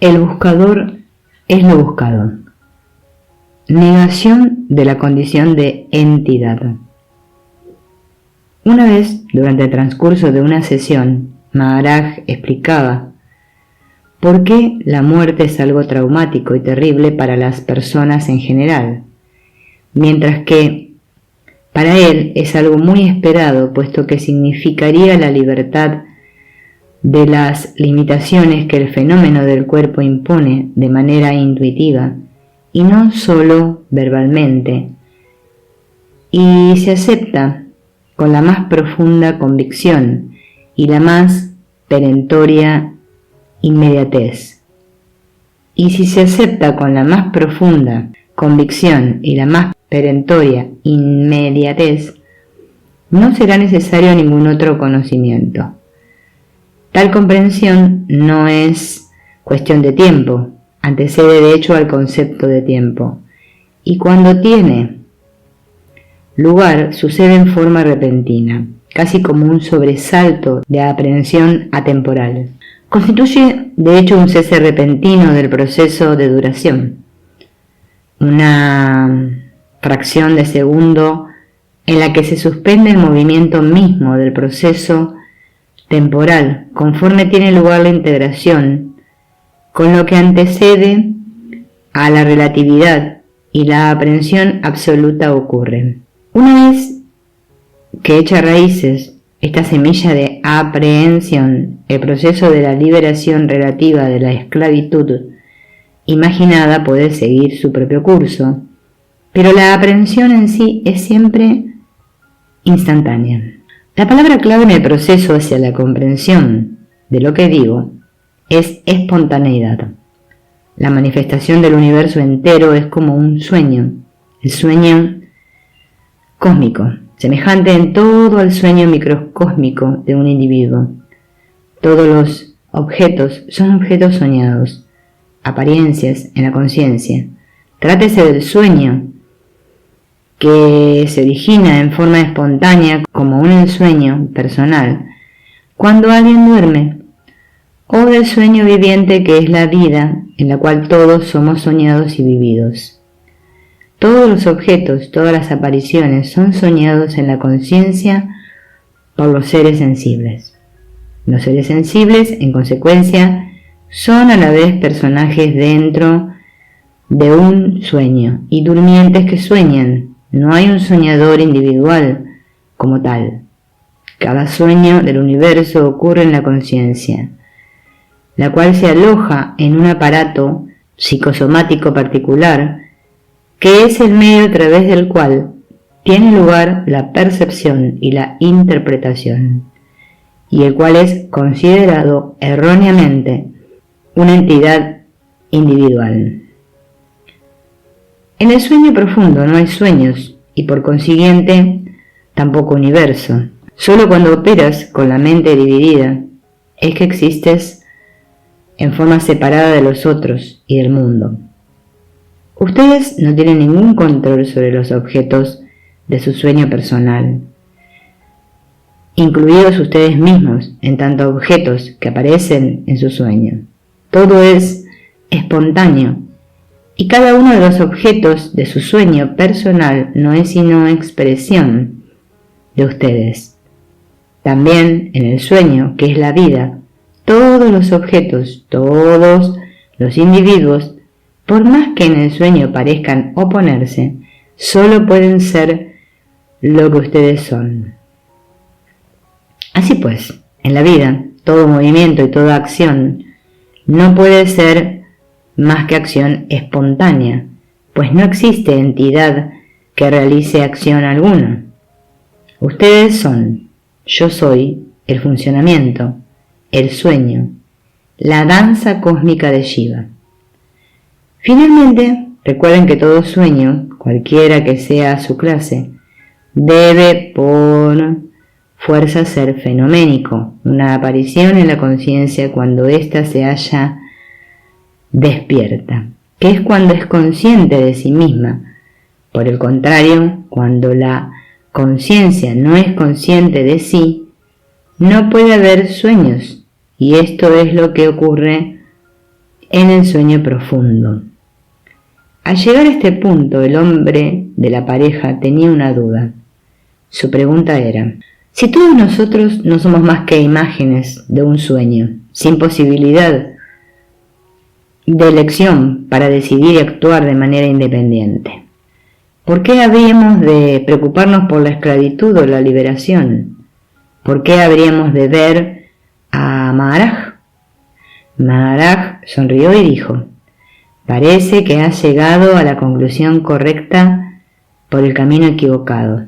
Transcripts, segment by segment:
El buscador es lo buscado. Negación de la condición de entidad. Una vez, durante el transcurso de una sesión, Maharaj explicaba por qué la muerte es algo traumático y terrible para las personas en general, mientras que para él es algo muy esperado, puesto que significaría la libertad de las limitaciones que el fenómeno del cuerpo impone de manera intuitiva y no solo verbalmente, y se acepta con la más profunda convicción y la más perentoria inmediatez. Y si se acepta con la más profunda convicción y la más perentoria inmediatez, no será necesario ningún otro conocimiento. Tal comprensión no es cuestión de tiempo, antecede de hecho al concepto de tiempo, y cuando tiene lugar sucede en forma repentina, casi como un sobresalto de aprehensión atemporal. Constituye de hecho un cese repentino del proceso de duración, una fracción de segundo en la que se suspende el movimiento mismo del proceso temporal, conforme tiene lugar la integración con lo que antecede a la relatividad y la aprehensión absoluta ocurre. Una vez que echa raíces esta semilla de aprehensión, el proceso de la liberación relativa de la esclavitud imaginada puede seguir su propio curso, pero la aprehensión en sí es siempre instantánea. La palabra clave en el proceso hacia la comprensión de lo que digo es espontaneidad. La manifestación del universo entero es como un sueño, el sueño cósmico, semejante en todo al sueño microcósmico de un individuo. Todos los objetos son objetos soñados, apariencias en la conciencia. Trátese del sueño que se origina en forma espontánea como un ensueño personal cuando alguien duerme, o del sueño viviente que es la vida en la cual todos somos soñados y vividos. Todos los objetos, todas las apariciones son soñados en la conciencia por los seres sensibles. Los seres sensibles, en consecuencia, son a la vez personajes dentro de un sueño y durmientes que sueñan. No hay un soñador individual como tal. Cada sueño del universo ocurre en la conciencia, la cual se aloja en un aparato psicosomático particular, que es el medio a través del cual tiene lugar la percepción y la interpretación, y el cual es considerado erróneamente una entidad individual. En el sueño profundo no hay sueños y por consiguiente tampoco universo. Solo cuando operas con la mente dividida es que existes en forma separada de los otros y del mundo. Ustedes no tienen ningún control sobre los objetos de su sueño personal, incluidos ustedes mismos en tanto objetos que aparecen en su sueño. Todo es espontáneo. Y cada uno de los objetos de su sueño personal no es sino expresión de ustedes. También en el sueño, que es la vida, todos los objetos, todos los individuos, por más que en el sueño parezcan oponerse, solo pueden ser lo que ustedes son. Así pues, en la vida, todo movimiento y toda acción no puede ser más que acción espontánea, pues no existe entidad que realice acción alguna. Ustedes son, yo soy, el funcionamiento, el sueño, la danza cósmica de Shiva. Finalmente, recuerden que todo sueño, cualquiera que sea su clase, debe por fuerza ser fenoménico, una aparición en la conciencia cuando ésta se halla despierta, que es cuando es consciente de sí misma. Por el contrario, cuando la conciencia no es consciente de sí, no puede haber sueños, y esto es lo que ocurre en el sueño profundo. Al llegar a este punto, el hombre de la pareja tenía una duda. Su pregunta era: si todos nosotros no somos más que imágenes de un sueño, sin posibilidad de elección para decidir y actuar de manera independiente, ¿por qué habríamos de preocuparnos por la esclavitud o la liberación? ¿Por qué habríamos de ver a Maharaj? Maharaj sonrió y dijo: parece que has llegado a la conclusión correcta por el camino equivocado.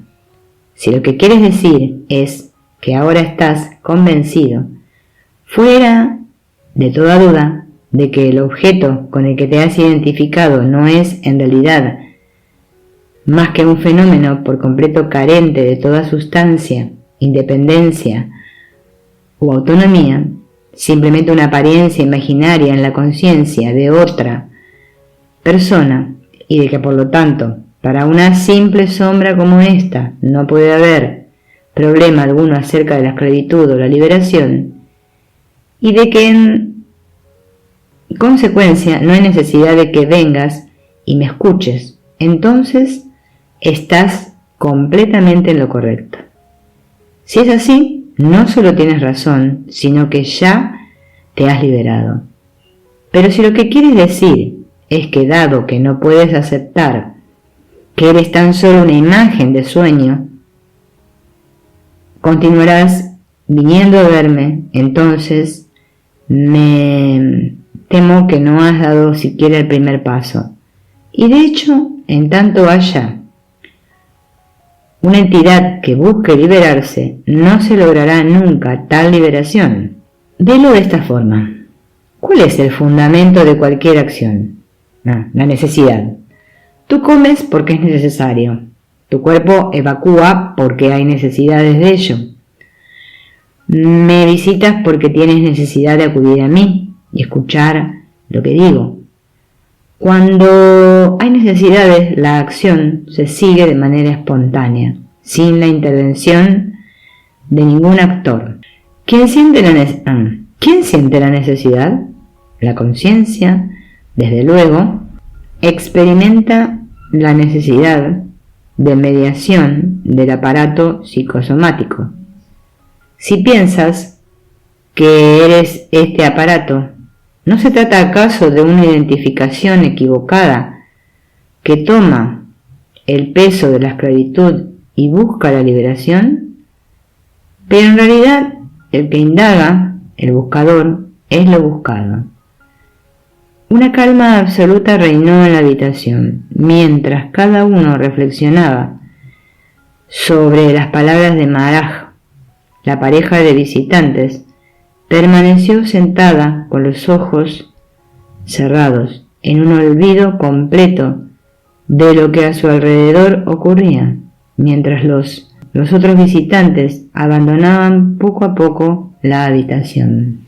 Si lo que quieres decir es que ahora estás convencido, fuera de toda duda, de que el objeto con el que te has identificado no es en realidad más que un fenómeno por completo carente de toda sustancia, independencia o autonomía, simplemente una apariencia imaginaria en la conciencia de otra persona, y de que por lo tanto para una simple sombra como esta no puede haber problema alguno acerca de la esclavitud o la liberación, y de que en consecuencia no hay necesidad de que vengas y me escuches, entonces estás completamente en lo correcto. Si es así, no solo tienes razón, sino que ya te has liberado. Pero si lo que quieres decir es que dado que no puedes aceptar que eres tan solo una imagen de sueño, continuarás viniendo a verme, entonces me temo que no has dado siquiera el primer paso. Y de hecho, en tanto haya una entidad que busque liberarse, no se logrará nunca tal liberación. Velo de esta forma. ¿Cuál es el fundamento de cualquier acción? La necesidad. Tú comes porque es necesario. Tu cuerpo evacúa porque hay necesidades de ello. Me visitas porque tienes necesidad de acudir a mí y escuchar lo que digo. Cuando hay necesidades, la acción se sigue de manera espontánea, sin la intervención de ningún actor. ¿Quién siente la necesidad? La conciencia, desde luego, experimenta la necesidad de mediación del aparato psicosomático. Si piensas que eres este aparato, ¿no se trata acaso de una identificación equivocada que toma el peso de la esclavitud y busca la liberación? Pero en realidad el que indaga, el buscador, es lo buscado. Una calma absoluta reinó en la habitación, mientras cada uno reflexionaba sobre las palabras de Maharaj. La pareja de visitantes permaneció sentada con los ojos cerrados, en un olvido completo de lo que a su alrededor ocurría, mientras los otros visitantes abandonaban poco a poco la habitación.